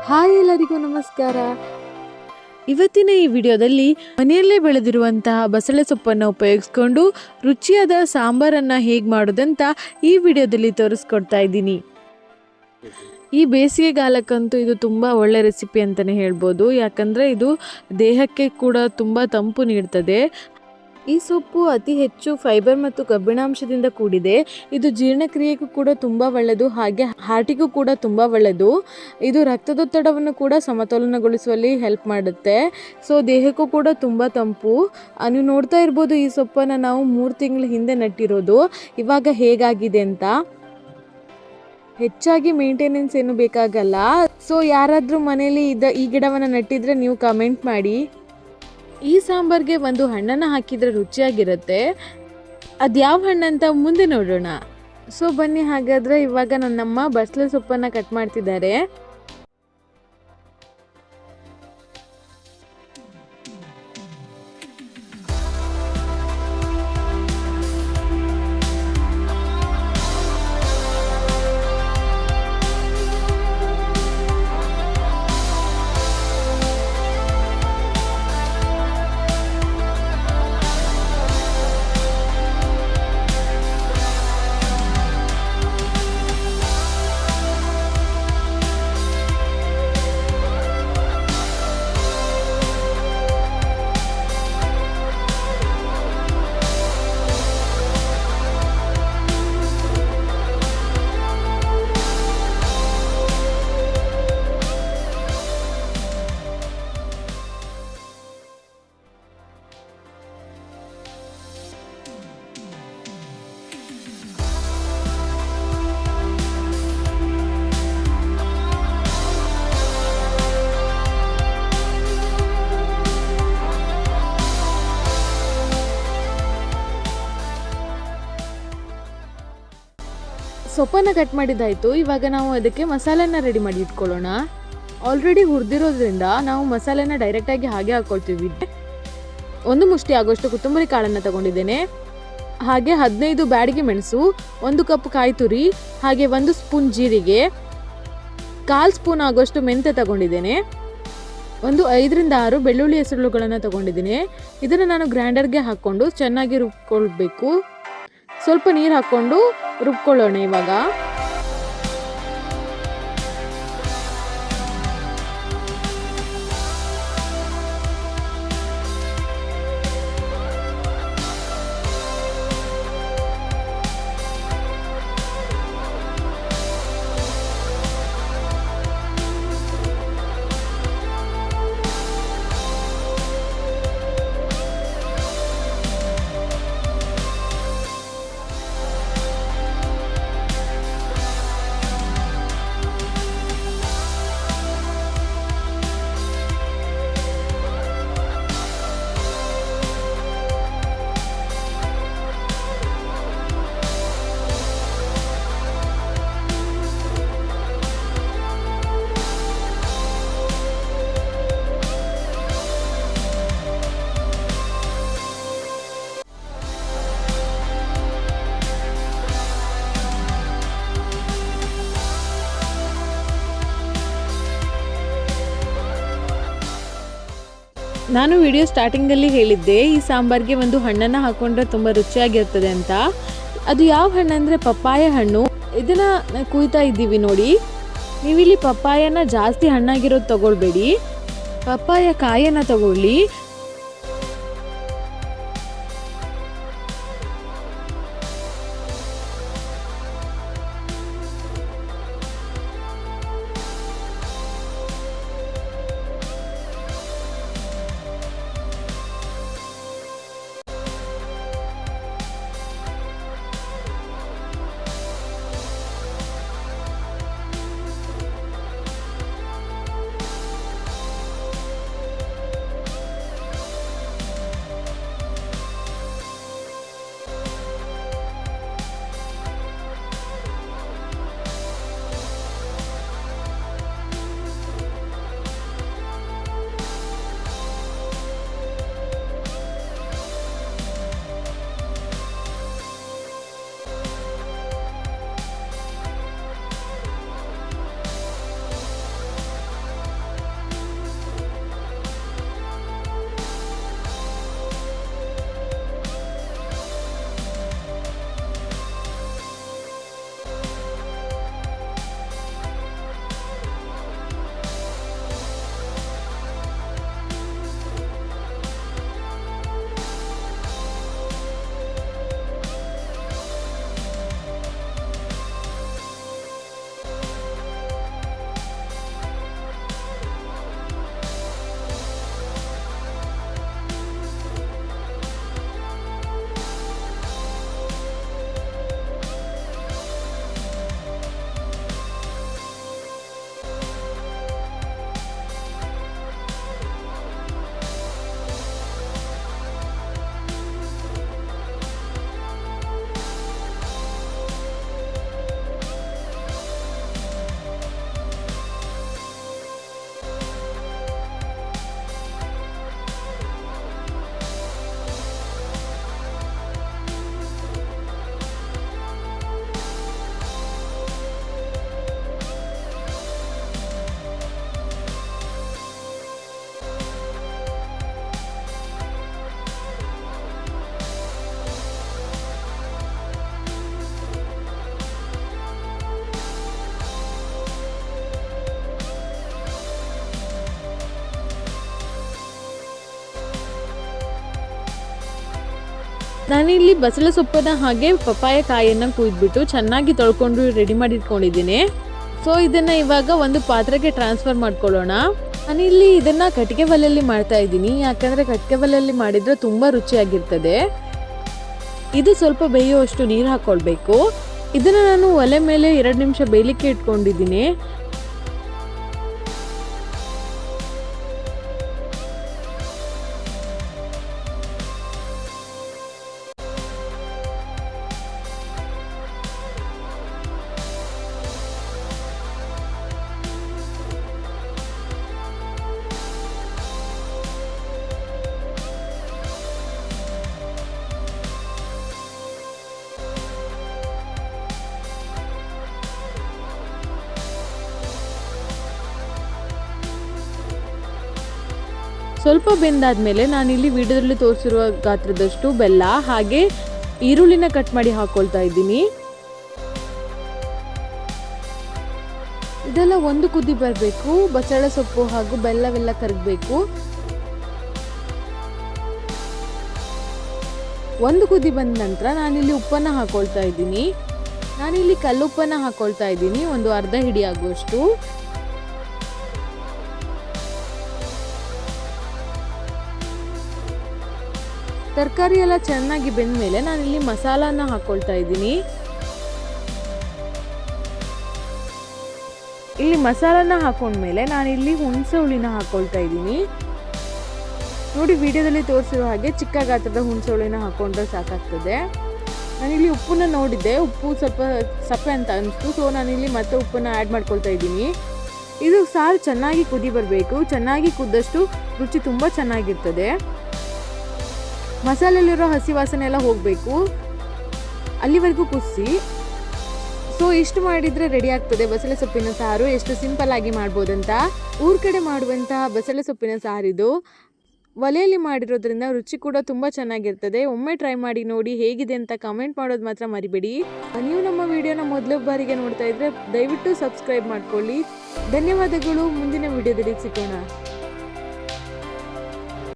Hi ಎಲ್ಲರಿಗೂ ನಮಸ್ಕಾರ. ಇವತ್ತಿನ ಈ ವಿಡಿಯೋದಲ್ಲಿ ಮನೆಯಲ್ಲೇ ಬೆಳೆದಿರುವಂತಹ ಬಸಳೆ ಸೊಪ್ಪನ್ನು ಉಪಯೋಗಿಸ್ಕೊಂಡು ರುಚಿಯಾದ ಸಾಂಬಾರನ್ನು ಹೇಗೆ ಮಾಡೋದಂತ ಈ ವಿಡಿಯೋದಲ್ಲಿ ತೋರಿಸ್ಕೊಡ್ತಾ ಇದ್ದೀನಿ. ಈ ಬೇಸಿಗೆಗಾಲಕ್ಕಂತೂ ಇದು ತುಂಬ ಒಳ್ಳೆ ರೆಸಿಪಿ ಅಂತಲೇ ಹೇಳ್ಬೋದು. ಯಾಕಂದರೆ ಇದು ದೇಹಕ್ಕೆ ಕೂಡ ತುಂಬ ತಂಪು ನೀಡ್ತದೆ. ಈ ಸೊಪ್ಪು ಅತಿ ಹೆಚ್ಚು ಫೈಬರ್ ಮತ್ತು ಕಬ್ಬಿಣಾಂಶದಿಂದ ಕೂಡಿದೆ. ಇದು ಜೀರ್ಣಕ್ರಿಯೆಗೂ ಕೂಡ ತುಂಬ ಒಳ್ಳೆಯದು, ಹಾಗೆ ಹಾರ್ಟಿಗೂ ಕೂಡ ತುಂಬ ಒಳ್ಳೆಯದು. ಇದು ರಕ್ತದೊತ್ತಡವನ್ನು ಕೂಡ ಸಮತೋಲನಗೊಳಿಸುವಲ್ಲಿ ಹೆಲ್ಪ್ ಮಾಡುತ್ತೆ. ಸೊ ದೇಹಕ್ಕೂ ಕೂಡ ತುಂಬ ತಂಪು. ನೀವು ನೋಡ್ತಾ ಇರ್ಬೋದು, ಈ ಸೊಪ್ಪನ್ನು ನಾವು 3 ತಿಂಗಳ ಹಿಂದೆ ನೆಟ್ಟಿರೋದು. ಇವಾಗ ಹೇಗಾಗಿದೆ ಅಂತ. ಹೆಚ್ಚಾಗಿ ಮೇಂಟೆನೆನ್ಸ್ ಏನು ಬೇಕಾಗಲ್ಲ. ಸೊ ಯಾರಾದರೂ ಮನೇಲಿ ಈ ಗಿಡವನ್ನು ನೆಟ್ಟಿದ್ರೆ ನೀವು ಕಮೆಂಟ್ ಮಾಡಿ. ಈ ಸಾಂಬಾರ್ಗೆ ಒಂದು ಹಣ್ಣನ್ನು ಹಾಕಿದರೆ ರುಚಿಯಾಗಿರುತ್ತೆ. ಅದು ಯಾವ ಹಣ್ಣಂತ ಮುಂದೆ ನೋಡೋಣ. ಸೊ ಬನ್ನಿ, ಹಾಗಾದರೆ ಇವಾಗ ನನ್ನಮ್ಮ ಬಸಳೆ ಸೊಪ್ಪನ್ನು ಕಟ್ ಮಾಡ್ತಿದ್ದಾರೆ. ಸೊಪ್ಪನ್ನು ಕಟ್ ಮಾಡಿದ್ದಾಯಿತು. ಇವಾಗ ನಾವು ಅದಕ್ಕೆ ಮಸಾಲೆನ ರೆಡಿ ಮಾಡಿ ಇಟ್ಕೊಳ್ಳೋಣ. ಆಲ್ರೆಡಿ ಹುರಿದಿರೋದ್ರಿಂದ ನಾವು ಮಸಾಲೆನ ಡೈರೆಕ್ಟಾಗಿ ಹಾಗೆ ಹಾಕ್ಕೊಳ್ತೀವಿ. 1 ಮುಷ್ಟಿ ಆಗೋಷ್ಟು ಕೊತ್ತಂಬರಿ ಕಾಳನ್ನು ತಗೊಂಡಿದ್ದೇನೆ. ಹಾಗೆ 15 ಬ್ಯಾಡಗಿ ಮೆಣಸು, 1 ಕಪ್ ಕಾಯಿ ತುರಿ, ಹಾಗೆ 1 ಸ್ಪೂನ್ ಜೀರಿಗೆ, 1/4 ಸ್ಪೂನ್ ಆಗೋಷ್ಟು ಮೆಂತ್ಯ ತಗೊಂಡಿದ್ದೇನೆ. 5 ರಿಂದ 6 ಬೆಳ್ಳುಳ್ಳಿ ಹೆಸರುಗಳನ್ನು ತಗೊಂಡಿದ್ದೀನಿ. ಇದನ್ನು ನಾನು ಗ್ರೈಂಡರ್ಗೆ ಹಾಕ್ಕೊಂಡು ಚೆನ್ನಾಗಿ ರುಬ್ಕೊಳ್ಬೇಕು. ಸ್ವಲ್ಪ ನೀರು ಹಾಕ್ಕೊಂಡು ರುಬ್ಕೊಳ್ಳೋಣ ಇವಾಗ. ನಾನು ವಿಡಿಯೋ ಸ್ಟಾರ್ಟಿಂಗಲ್ಲಿ ಹೇಳಿದ್ದೆ ಈ ಸಾಂಬಾರ್ಗೆ ಒಂದು ಹಣ್ಣನ್ನು ಹಾಕೊಂಡ್ರೆ ತುಂಬ ರುಚಿಯಾಗಿರ್ತದೆ ಅಂತ. ಅದು ಯಾವ ಹಣ್ಣು ಅಂದರೆ ಪಪ್ಪಾಯ ಹಣ್ಣು. ಇದನ್ನು ಕುಯ್ತಾ ಇದ್ದೀವಿ ನೋಡಿ. ನೀವಿಲ್ಲಿ ಪಪ್ಪಾಯನ ಜಾಸ್ತಿ ಹಣ್ಣಾಗಿರೋದು ತಗೊಳ್ಬೇಡಿ, ಪಪ್ಪಾಯ ಕಾಯನ್ನು ತಗೊಳ್ಳಿ. ನಾನಿಲ್ಲಿ ಬಸಳೆ ಸೊಪ್ಪನ್ನ ಹಾಗೆ ಪಪ್ಪಾಯ ಕಾಯನ್ನು ಕುಯ್ದುಬಿಟ್ಟು ಚೆನ್ನಾಗಿ ತೊಳ್ಕೊಂಡು ರೆಡಿ ಮಾಡಿ ಇಟ್ಕೊಂಡಿದ್ದೀನಿ. ಸೊ ಇದನ್ನು ಇವಾಗ ಒಂದು ಪಾತ್ರೆಗೆ ಟ್ರಾನ್ಸ್ಫರ್ ಮಾಡ್ಕೊಳ್ಳೋಣ. ನಾನಿಲ್ಲಿ ಇದನ್ನು ಕಟ್ಟಿಗೆ ಒಲೆಯಲ್ಲಿ ಮಾಡ್ತಾ ಇದ್ದೀನಿ, ಯಾಕಂದರೆ ಕಟ್ಟಿಗೆ ಒಲೆಯಲ್ಲಿ ಮಾಡಿದರೆ ತುಂಬ ರುಚಿಯಾಗಿರ್ತದೆ. ಇದು ಸ್ವಲ್ಪ ಬೇಯುವಷ್ಟು ನೀರು ಹಾಕ್ಕೊಳ್ಬೇಕು. ಇದನ್ನು ನಾನು ಒಲೆ ಮೇಲೆ 2 ನಿಮಿಷ ಬೇಯಲಿಕ್ಕೆ ಇಟ್ಕೊಂಡಿದ್ದೀನಿ. ಸ್ವಲ್ಪ ಬೆಂದಾದ್ಮೇಲೆ ನಾನಿಲ್ಲಿ ವಿಡಿಯೋದಲ್ಲಿ ತೋರಿಸಿರುವ ಗಾತ್ರದಷ್ಟು ಬೆಲ್ಲ ಹಾಗೆ ಈರುಳ್ಳಿನ ಕಟ್ ಮಾಡಿ ಹಾಕೊಳ್ತಾ ಇದ್ದೀನಿ. ಇದೆಲ್ಲ ಒಂದು ಕುದಿ ಬರಬೇಕು. ಬಸಳೆ ಸೊಪ್ಪು ಹಾಗೂ ಬೆಲ್ಲವೆಲ್ಲ ಕರಗಬೇಕು. ಒಂದು ಕುದಿ ಬಂದ ನಂತರ ನಾನಿಲ್ಲಿ ಉಪ್ಪನ್ನು ಹಾಕೊಳ್ತಾ ಇದ್ದೀನಿ. ನಾನಿಲ್ಲಿ ಕಲ್ಲುಪ್ಪನ್ನು ಹಾಕೊಳ್ತಾ ಇದ್ದೀನಿ, ಒಂದು ಅರ್ಧ ಹಿಡಿ ಆಗುವಷ್ಟು. ತರಕಾರಿ ಎಲ್ಲ ಚೆನ್ನಾಗಿ ಬೆಂದ ಮೇಲೆ ನಾನಿಲ್ಲಿ ಮಸಾಲಾನ ಹಾಕೊಳ್ತಾ ಇದ್ದೀನಿ. ಇಲ್ಲಿ ಮಸಾಲಾನ ಹಾಕೊಂಡ್ಮೇಲೆ ನಾನಿಲ್ಲಿ ಹುಣಸೆ ಹುಳಿನ ಹಾಕೊಳ್ತಾ ಇದ್ದೀನಿ. ನೋಡಿ, ವಿಡಿಯೋದಲ್ಲಿ ತೋರಿಸಿರೋ ಹಾಗೆ ಚಿಕ್ಕ ಗಾತ್ರದ ಹುಣಸೆ ಹುಳಿನ ಹಾಕೊಂಡ್ರೆ ಸಾಕಾಗ್ತದೆ. ನಾನಿಲ್ಲಿ ಉಪ್ಪನ್ನ ನೋಡಿದ್ದೆ, ಉಪ್ಪು ಸ್ವಲ್ಪ ಸಪ್ಪೆ ಅಂತ ಅನಿಸ್ತು. ಸೊ ನಾನಿಲ್ಲಿ ಮತ್ತೆ ಉಪ್ಪನ್ನು ಆ್ಯಡ್ ಮಾಡ್ಕೊಳ್ತಾ ಇದ್ದೀನಿ. ಇದು ಸಾರು ಚೆನ್ನಾಗಿ ಕುದಿ ಬರಬೇಕು. ಚೆನ್ನಾಗಿ ಕುದ್ದಷ್ಟು ರುಚಿ ತುಂಬ ಚೆನ್ನಾಗಿರ್ತದೆ. ಮಸಾಲೆಯಲ್ಲಿರೋ ಹಸಿ ವಾಸನೆ ಎಲ್ಲ ಹೋಗಬೇಕು, ಅಲ್ಲಿವರೆಗೂ ಕುದಿಸಿ. ಸೊ ಇಷ್ಟು ಮಾಡಿದರೆ ರೆಡಿ ಆಗ್ತದೆ ಬಸಳೆ ಸೊಪ್ಪಿನ ಸಾರು. ಎಷ್ಟು ಸಿಂಪಲ್ ಆಗಿ ಮಾಡ್ಬೋದಂತ. ಊರ ಕಡೆ ಮಾಡುವಂತಹ ಬಸಳೆ ಸೊಪ್ಪಿನ ಸಾರಿದು. ಒಲೆಯಲ್ಲಿ ಮಾಡಿರೋದ್ರಿಂದ ರುಚಿ ಕೂಡ ತುಂಬ ಚೆನ್ನಾಗಿರ್ತದೆ. ಒಮ್ಮೆ ಟ್ರೈ ಮಾಡಿ ನೋಡಿ ಹೇಗಿದೆ ಅಂತ ಕಮೆಂಟ್ ಮಾಡೋದು ಮಾತ್ರ ಮರಿಬೇಡಿ. ನೀವು ನಮ್ಮ ವಿಡಿಯೋನ ಮೊದಲ ಬಾರಿಗೆ ನೋಡ್ತಾ ಇದ್ರೆ ದಯವಿಟ್ಟು ಸಬ್ಸ್ಕ್ರೈಬ್ ಮಾಡ್ಕೊಳ್ಳಿ. ಧನ್ಯವಾದಗಳು. ಮುಂದಿನ ವಿಡಿಯೋದಲ್ಲಿ ಸಿಗೋಣ.